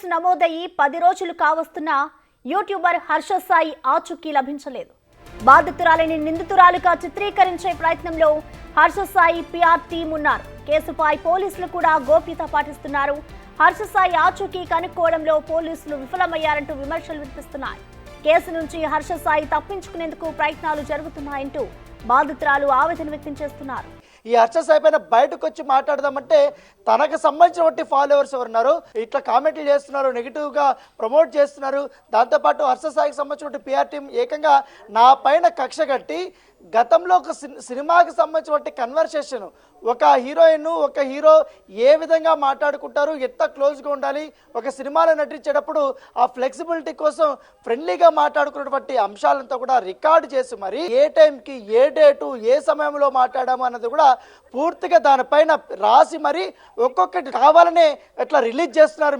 Case నమోదయ్యి 10 రోజులు కావస్తున్నా YouTuber Harsha Sai ఆచూకీ లభించలేదు. బాధితురాలిని నిందితురాలుగా చిత్రీకరించే ప్రయత్నంలో హర్ష సాయి పిఆర్ టీం ఉన్నారు. కేసుపై పోలీసులు కూడా గోప్యత పాటిస్తున్నారు. హర్ష సాయి ఆచూకీ కనుక్కోవడంలో పోలీసులు విఫలమయ్యారంటూ విమర్శలు వినిపిస్తున్నాయి. కేసు నుంచి హర్ష సాయి తప్పించుకునేందుకు ప్రయత్నాలు జరుగుతున్నాయంటూ బాధితురాలు ఆవేదన వ్యక్తం చేస్తున్నారు. ఈ హర్ష సాయి పైన బయటకు వచ్చి మాట్లాడదామంటే తనకు సంబంధించిన ఫాలోవర్స్ ఎవరున్నారు, ఇట్లా కామెంట్లు చేస్తున్నారు, నెగిటివ్గా ప్రమోట్ చేస్తున్నారు. దాంతోపాటు హర్ష సాయికి సంబంధించిన పిఆర్ టీం ఏకంగా నా పైన కక్ష కట్టి గతంలో ఒక సినిమాకి సంబంధించిన కన్వర్సేషన్, ఒక హీరోయిన్ ఒక హీరో ఏ విధంగా మాట్లాడుకుంటారు, ఎంత క్లోజ్గా ఉండాలి, ఒక సినిమాలో నటించేటప్పుడు ఆ ఫ్లెక్సిబిలిటీ కోసం ఫ్రెండ్లీగా మాట్లాడుకున్నటువంటి అంశాలంతా కూడా రికార్డు చేసి మరి ఏ టైంకి ఏ డేటు ఏ సమయంలో మాట్లాడాము అన్నది కూడా పూర్తిగా దానిపైన రాసి మరి ఒక్కొక్కటి కావాలనే ఎట్లా రిలీజ్ చేస్తున్నారు.